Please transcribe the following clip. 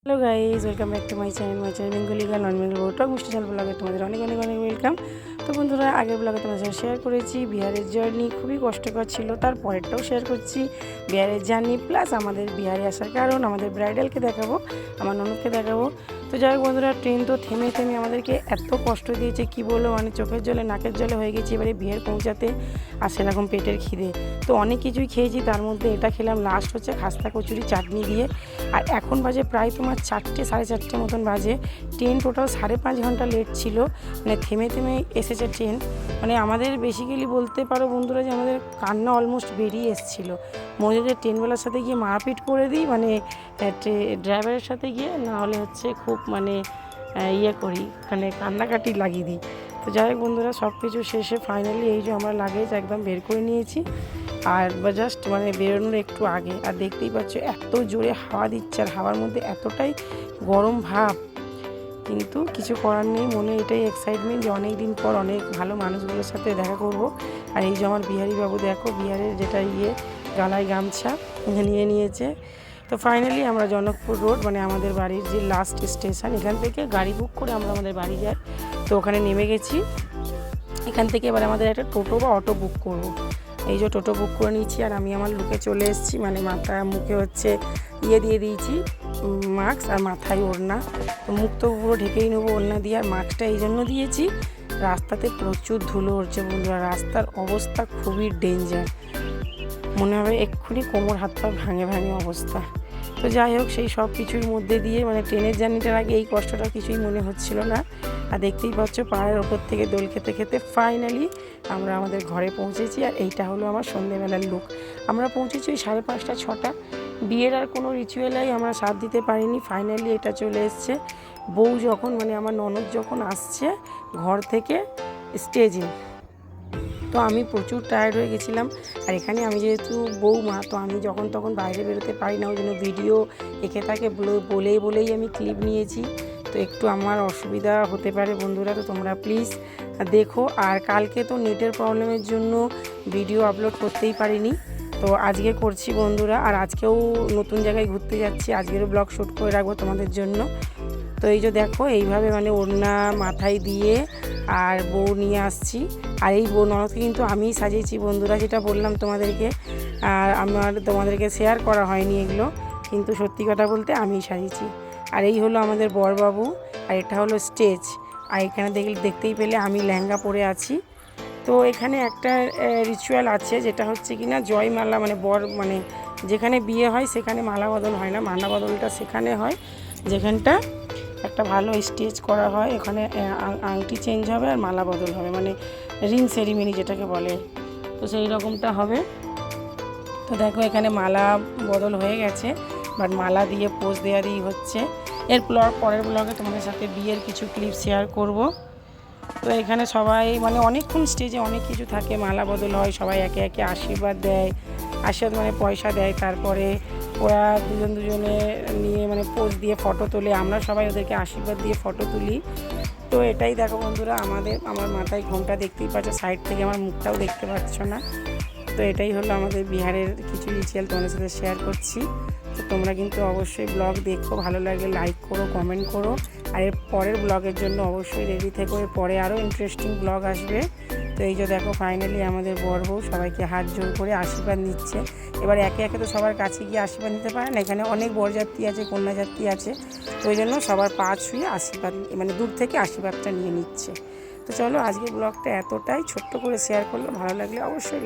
Hello guys, welcome back to my channel Bengali girl non Bengal talk মিষ্টি ঝাল ব্লগে তোমাদের অনেক অনেক অনেক ওয়েলকাম। তো বন্ধুরা, আগের ব্লগে তোমাদের সাথে শেয়ার করেছি বিহারের জার্নি খুবই কষ্টকর ছিল, তারপরেরটাও শেয়ার করছি বিহারের জার্নি প্লাস আমাদের বিহারে আসার কারণ, আমাদের ব্রাইডালকে দেখাবো, আমার ননদকে দেখাবো। তো যাই হোক বন্ধুরা, ট্রেন তো থেমে থেমে আমাদেরকে এত কষ্ট দিয়েছে কি বলবো, মানে চোখের জলে নাকের জলে হয়ে গেছি এবারে বিহার পৌঁছাতে, আর সেরকম পেটের খিদে। তো অনেক কিছুই খেয়েছি, তার মধ্যে এটা খেলাম লাস্ট হচ্ছে খাস্তা কচুরি চাটনি দিয়ে। আর এখন বাজে প্রায় তোমার 4টে সাড়ে 4টে মতন বাজে। ট্রেন টোটাল 5.5 ঘন্টা লেট ছিল, মানে থেমে থেমে এসেছে ট্রেন। মানে আমাদের বেসিক্যালি বলতে পারো বন্ধুরা যে আমাদের কান্না অলমোস্ট বেরিয়ে এসেছিলো। মনে হচ্ছে ট্রেনওয়ালার সাথে গিয়ে মারপিট করে দিই, মানে ড্রাইভারের সাথে গিয়ে, না হলে হচ্ছে খুব মানে ইয়ে করি, মানে কান্নাকাটি লাগিয়ে দিই। তো যাই হোক বন্ধুরা, সব কিছু শেষে ফাইনালি এই যে আমরা লাগেজ একদম বের করে নিয়েছি, আর জাস্ট মানে বেরোনোর একটু আগে। আর দেখতেই পাচ্ছ এত জোরে হাওয়া দিচ্ছে, আর হাওয়ার মধ্যে এতটাই গরম ভাব, কিন্তু কিছু করার নেই। মনে এটাই এক্সাইটমেন্ট যে অনেক দিন পর অনেক ভালো মানুষগুলোর সাথে দেখা করব। আর এই যে আমার বিহারি বাবু, দেখো বিহারের যেটা গালায় গামছা নিয়ে নিয়েছে। তো ফাইনালি আমরা জনকপুর রোড, মানে আমাদের বাড়ির যে লাস্ট স্টেশন, এখান থেকে গাড়ি বুক করে আমরা আমাদের বাড়ি যাই। তো ওখানে নেমে গেছি। এখান থেকে এবার আমাদের একটা টোটো বা অটো বুক করব। এই যে টোটো বুক করে নিয়েছি, আর আমি আমার লুকে চলে এসেছি, মানে মাথা মুখে হচ্ছে দিয়ে দিয়েছি মাস্ক, আর মাথায় ওড়না। তো মুখ তো পুরো ঢেকেই নেবো ওড়না দিয়ে। আর মাস্কটা এই জন্য দিয়েছি, রাস্তাতে প্রচুর ধুলো উঠছে বন্ধুরা, রাস্তার অবস্থা খুবই ডেঞ্জার, মনে হবে এক্ষুনি কোমর হাত পা ভাঙে অবস্থা। তো যাই হোক, সেই সব কিছুর মধ্যে দিয়ে মানে ট্রেনের জার্নিটার আগে এই কষ্টটা কিছুই মনে হচ্ছিল না। আর দেখতেই পাচ্ছ পাহাড়ের ওপর থেকে দোল খেতে খেতে ফাইনালি আমরা আমাদের ঘরে পৌঁছেছি। আর এইটা হলো আমার সন্ধ্যেবেলার লুক। আমরা পৌঁছেছি ওই 5:30 6টা। বিয়ের আর কোনো রিচুয়ালেই আমরা সাথ দিতে পারিনি, ফাইনালি এটা চলে এসছে। বউ যখন, মানে আমার ননদ যখন আসছে ঘর থেকে স্টেজে, তো আমি প্রচুর টায়ার্ড হয়ে গেছিলাম। আর এখানে আমি যেহেতু বউমা, তো আমি যখন তখন বাইরে বেরোতে পারি না, ওই জন্য ভিডিও এঁকে থাকে বলেই আমি ক্লিপ নিয়েছি। তো একটু আমার অসুবিধা হতে পারে বন্ধুরা, তো তোমরা প্লিজ দেখো। আর কালকে তো নেটের প্রবলেমের জন্য ভিডিও আপলোড করতেই পারিনি, তো আজকে করছি বন্ধুরা। আর আজকেও নতুন জায়গায় ঘুরতে যাচ্ছি, আজকেরও ব্লগ শ্যুট করে রাখবো তোমাদের জন্য। তো এই যে দেখো, এইভাবে মানে ওড়না মাথায় দিয়ে আর বউ নিয়ে আসছি। আর এই বউ ননদকে কিন্তু আমিই সাজিয়েছি বন্ধুরা, যেটা বললাম তোমাদেরকে। আর তোমাদেরকে শেয়ার করা হয়নি এগুলো, কিন্তু সত্যি কথা বলতে আমিই সাজিয়েছি। আর এই হলো আমাদের বরবাবু, আর এটা হলো স্টেজ। আর এখানে দেখতেই পেলে আমি লেহেঙ্গা পরে আছি। তো এখানে একটা রিচুয়াল আছে, যেটা হচ্ছে কি না জয়মালা, মানে মানে যেখানে বিয়ে হয় সেখানে মালা বদল হয় না, মালা বদলটা সেখানে হয় যেখানটা একটা ভালো স্টেজ করা হয়। এখানে আংটি চেঞ্জ হবে আর মালা বদল হবে, মানে রিং সেরিমনি যেটাকে বলে, তো সেই রকমটা হবে। তো দেখো এখানে মালা বদল হয়ে গেছে, বাট মালা দিয়ে পোজ দেওয়ারই হচ্ছে। পরের ব্লগে তোমাদের সাথে বিয়ের কিছু ক্লিপ শেয়ার করব। তো এখানে সবাই মানে অনেকক্ষণ স্টেজে অনেক কিছু থাকে, মালা বদল হয়, সবাই একে একে আশীর্বাদ দেয়, আশীর্বাদ মানে পয়সা দেয়। তারপরে ওরা দুজনে নিয়ে মানে পোজ দিয়ে ফটো তোলে, আমরা সবাই ওদেরকে আশীর্বাদ দিয়ে ফটো তুলি। তো এটাই দেখো বন্ধুরা, আমার মাথায় ঘোমটা দেখতেই পাচ্ছ, সাইড থেকে আমার মুখটাও দেখতে পাচ্ছ না। তো এটাই হলো আমাদের বিহারের কিছু রিচুয়াল তোমাদের সাথে শেয়ার করছি। তো তোমরা কিন্তু অবশ্যই ব্লগ দেখো, ভালো লাগলে লাইক করো, কমেন্ট করো। আর এর পরের ব্লগের জন্য অবশ্যই রেডি থেকো, এর পরে আরও ইন্টারেস্টিং ব্লগ আসবে। তো এই যে দেখো ফাইনালি আমাদের বর বউ সবাইকে হাত জোর করে আশীর্বাদ নিচ্ছে। এবার একে একে তো সবার কাছে গিয়ে আশীর্বাদ নিতে পারে না, এখানে অনেক বরযাত্রী আছে, কন্যাযাত্রী আছে, তো ওই জন্য সবার পা ছুঁয়ে আশীর্বাদ, মানে দূর থেকে আশীর্বাদটা নিয়ে নিচ্ছে। তো চলো, আজকে ব্লগটা এতটাই, ছোট্ট করে শেয়ার করলো, ভালো লাগলে অবশ্যই